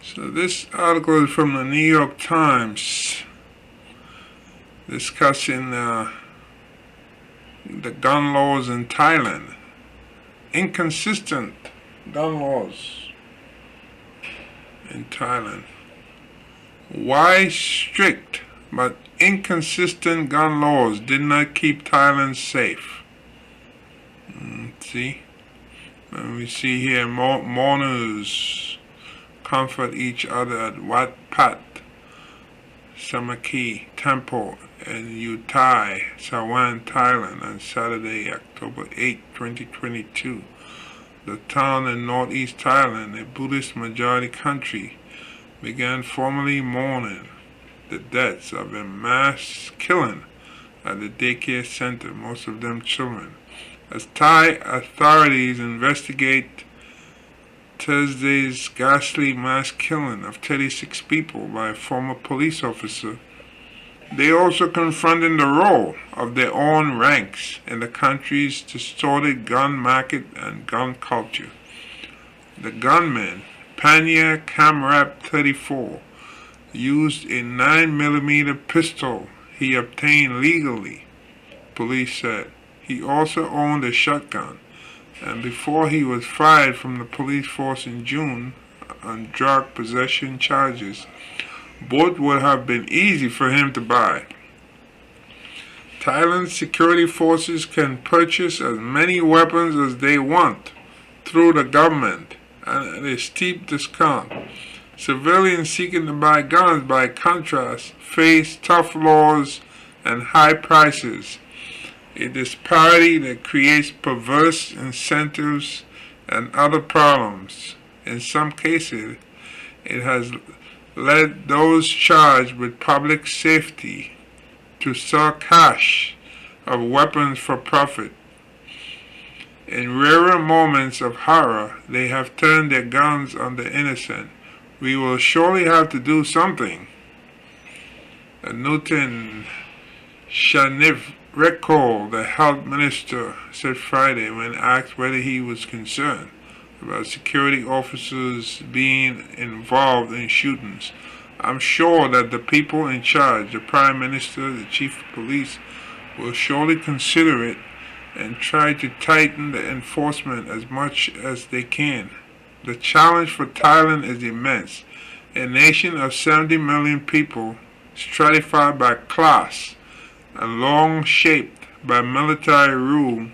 So this article is from the New York Times discussing the gun laws in Thailand. Inconsistent gun laws in Thailand. Why strict but inconsistent gun laws did not keep Thailand safe? See? And we see here mourners comfort each other at Wat Pat Samaki Temple in Uthai, Sawan, Thailand on Saturday, October 8, 2022. The town in northeast Thailand, a Buddhist majority country, began formally mourning the deaths of a mass killing at the daycare center, most of them children, as Thai authorities investigate Thursday's ghastly mass killing of 36 people by a former police officer. They also confronted the role of their own ranks in the country's distorted gun market and gun culture. The gunman, Panya Kamrap 34, used a 9mm pistol he obtained legally, police said. He also owned a shotgun, and before he was fired from the police force in June on drug possession charges, both would have been easy for him to buy. Thailand's security forces can purchase as many weapons as they want through the government and at a steep discount. Civilians seeking to buy guns, by contrast, face tough laws and high prices, a disparity that creates perverse incentives and other problems. In some cases, it has led those charged with public safety to sell cache of weapons for profit. In rarer moments of horror, they have turned their guns on the innocent. We will surely have to do something. Newton Shaniv Rekol, the health minister, said Friday when asked whether he was concerned about security officers being involved in shootings. I'm sure that the people in charge, the Prime Minister, the Chief of Police, will surely consider it and try to tighten the enforcement as much as they can. The challenge for Thailand is immense. A nation of 70 million people, stratified by class and long shaped by military rule,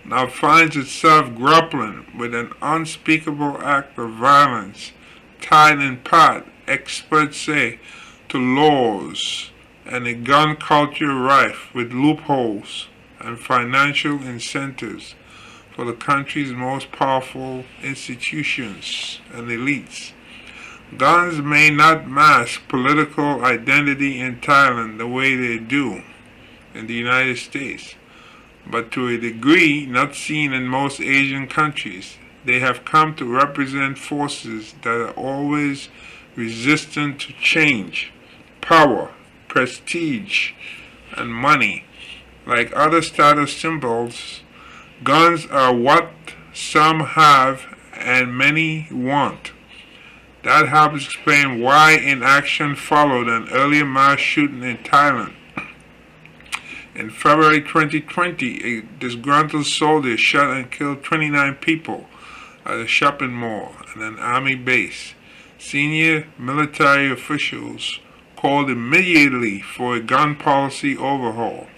now finds itself grappling with an unspeakable act of violence, tied in part, experts say, to laws and a gun culture rife with loopholes and financial incentives for the country's most powerful institutions and elites. Guns may not mask political identity in Thailand the way they do in the United States, but to a degree not seen in most Asian countries. They have come to represent forces that are always resistant to change, power, prestige, and money. Like other status symbols, guns are what some have and many want. That helps explain why inaction followed an earlier mass shooting in Thailand. In February 2020, a disgruntled soldier shot and killed 29 people at a shopping mall and an army base. Senior military officials called immediately for a gun policy overhaul,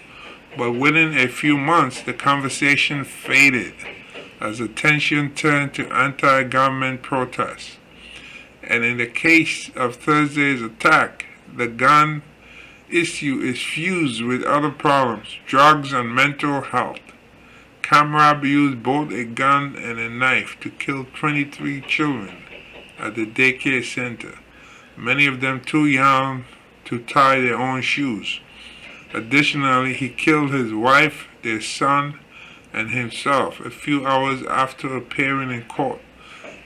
but within a few months the conversation faded as attention turned to anti-government protests. And in the case of Thursday's attack, the gun issue is fused with other problems, drugs and mental health. Kamrab used both a gun and a knife to kill 23 children at the daycare center, many of them too young to tie their own shoes. Additionally, he killed his wife, their son, and himself a few hours after appearing in court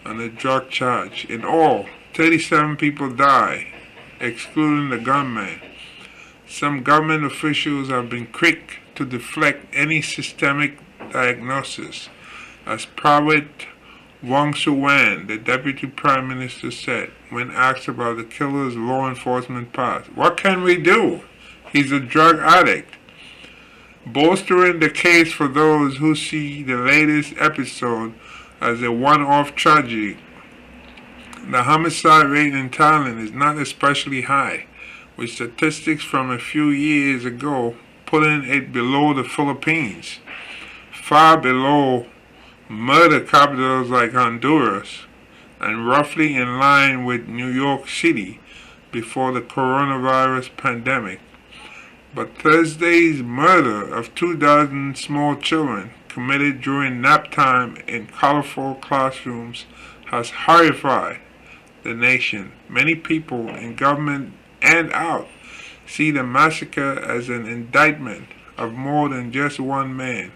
on a drug charge. In all, 37 people died, excluding the gunman. Some government officials have been quick to deflect any systemic diagnosis as private Wang Suwan, the deputy prime minister, said when asked about the killer's law enforcement past. What can we do? He's a drug addict. Bolstering the case for those who see the latest episode as a one-off tragedy, the homicide rate in Thailand is not especially high, with statistics from a few years ago putting it below the Philippines, far below murder capitals like Honduras, and roughly in line with New York City before the coronavirus pandemic. But Thursday's murder of 2 dozen small children committed during nap time in colorful classrooms has horrified the nation. Many people in government and out see the massacre as an indictment of more than just one man.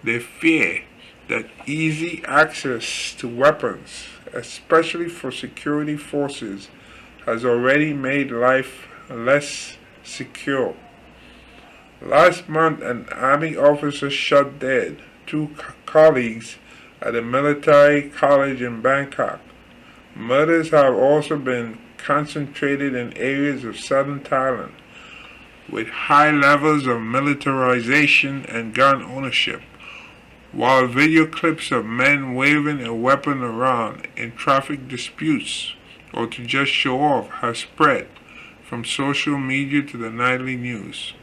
They fear that easy access to weapons, especially for security forces, has already made life less secure. Last month, an army officer shot dead two colleagues at a military college in Bangkok. Murders have also been concentrated in areas of southern Thailand, with high levels of militarization and gun ownership, while video clips of men waving a weapon around in traffic disputes or to just show off have spread from social media to the nightly news.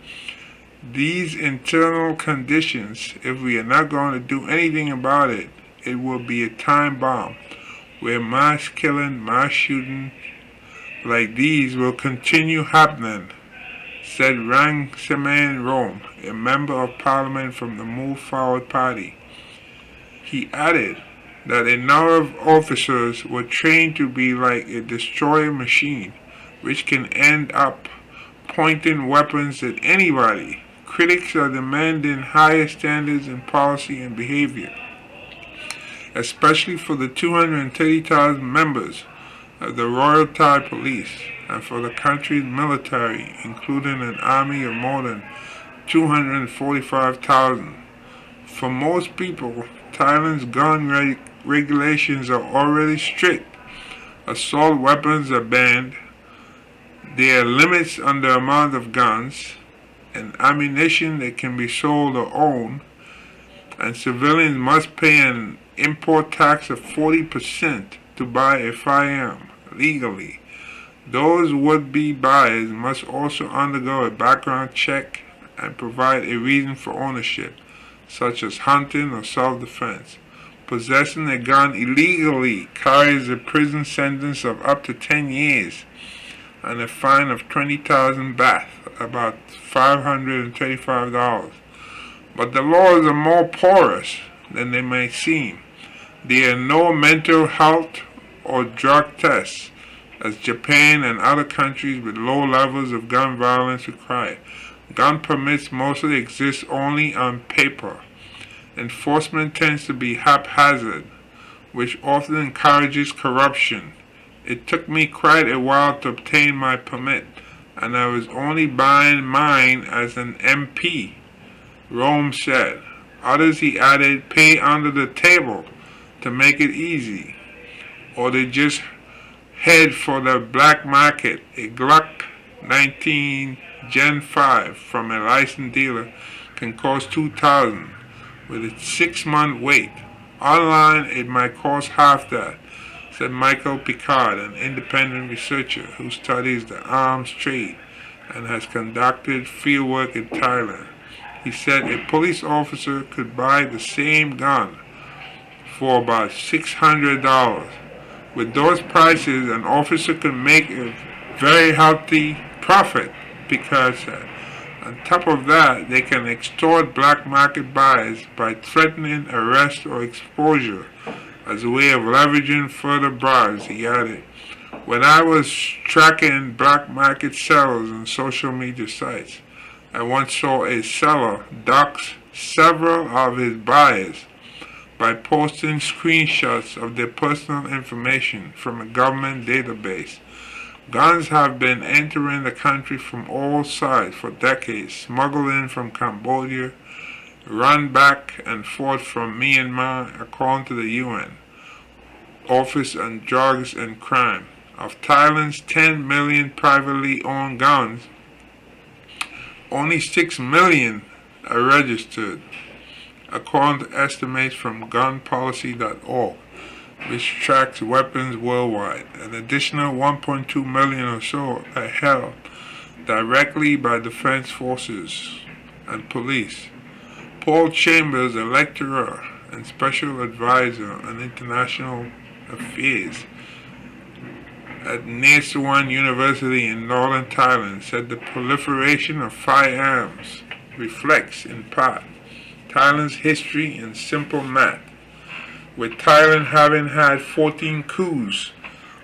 These internal conditions, if we are not going to do anything about it, it will be a time bomb where mass killing, mass shooting like these will continue happening, said Rang Seman Rome, a member of parliament from the Move Forward party. He added that a number of officers were trained to be like a destroyer machine, which can end up pointing weapons at anybody. Critics are demanding higher standards in policy and behavior, especially for the 230,000 members of the Royal Thai Police and for the country's military, including an army of more than 245,000. For most people, Thailand's gun regulations are already strict. Assault weapons are banned. There are limits on the amount of guns and ammunition that can be sold or owned, and civilians must pay an import tax of 40% to buy a firearm legally. Those would-be buyers must also undergo a background check and provide a reason for ownership, such as hunting or self-defense. Possessing a gun illegally carries a prison sentence of up to 10 years and a fine of 20,000 baht, about $525. But the laws are more porous than they may seem. There are no mental health or drug tests, as Japan and other countries with low levels of gun violence require. Gun permits mostly exist only on paper. Enforcement tends to be haphazard, which often encourages corruption. It took me quite a while to obtain my permit, and I was only buying mine as an MP, Rome said. Others, he added, pay under the table to make it easy, or they just head for the black market. A Glock 19 Gen 5 from a licensed dealer can cost $2,000 with a 6-month wait. Online, it might cost half that, said Michael Picard, an independent researcher who studies the arms trade and has conducted fieldwork in Thailand. He said a police officer could buy the same gun for about $600. With those prices, an officer could make a very healthy profit because on top of that, they can extort black market buyers by threatening arrest or exposure as a way of leveraging further bribes, he added. When I was tracking black market sellers on social media sites, I once saw a seller dox several of his buyers by posting screenshots of their personal information from a government database. Guns have been entering the country from all sides for decades, smuggled in from Cambodia, run back and forth from Myanmar, according to the UN. Office on Drugs and Crime. Of Thailand's 10 million privately owned guns, only 6 million are registered, according to estimates from gunpolicy.org, which tracks weapons worldwide. An additional 1.2 million or so are held directly by defense forces and police. Paul Chambers, a lecturer and special advisor on international affairs at Nasawan University in northern Thailand, said the proliferation of firearms reflects, in part, Thailand's history in simple math, with Thailand having had 14 coups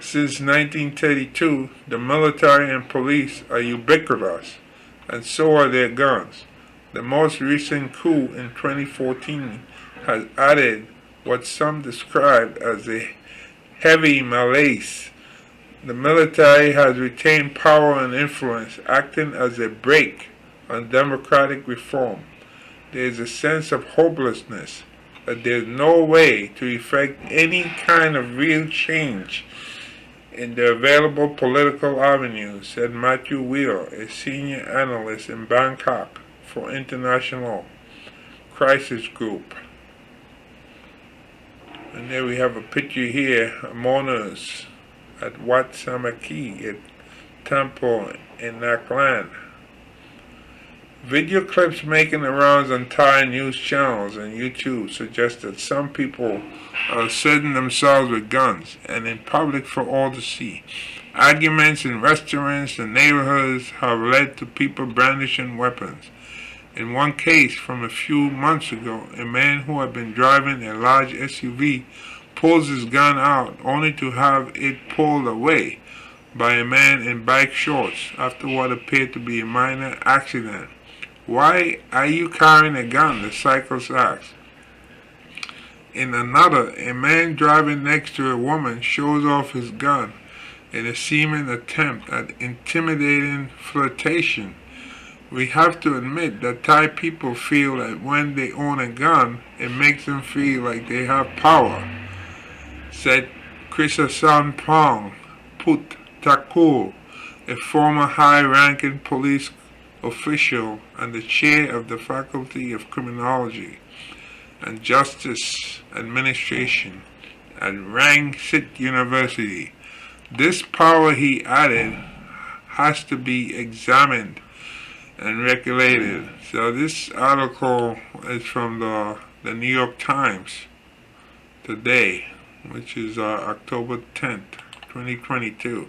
since 1932. The military and police are ubiquitous, and so are their guns. The most recent coup in 2014 has added what some described as a heavy malaise. The military has retained power and influence, acting as a brake on democratic reform. There is a sense of hopelessness that there is no way to effect any kind of real change in the available political avenues, said Matthew Wheeler, a senior analyst in Bangkok for International Crisis Group. And there we have a picture here of mourners at Wat Samaki, a temple in Nakland. Video clips making the rounds on Thai news channels and YouTube suggest that some people are setting themselves with guns and in public for all to see. Arguments in restaurants and neighborhoods have led to people brandishing weapons. In one case from a few months ago, a man who had been driving a large SUV pulls his gun out only to have it pulled away by a man in bike shorts after what appeared to be a minor accident. "Why are you carrying a gun?" the cyclist asked. In another, a man driving next to a woman shows off his gun in a seeming attempt at intimidating flirtation. We have to admit that Thai people feel that when they own a gun, it makes them feel like they have power, said Krisasamporn Put Thakur, a former high-ranking police official and the chair of the Faculty of Criminology and Justice Administration at Rang Sit University. This power, he added, has to be examined and regulated. So this article is from the New York Times today, which is October 10th, 2022.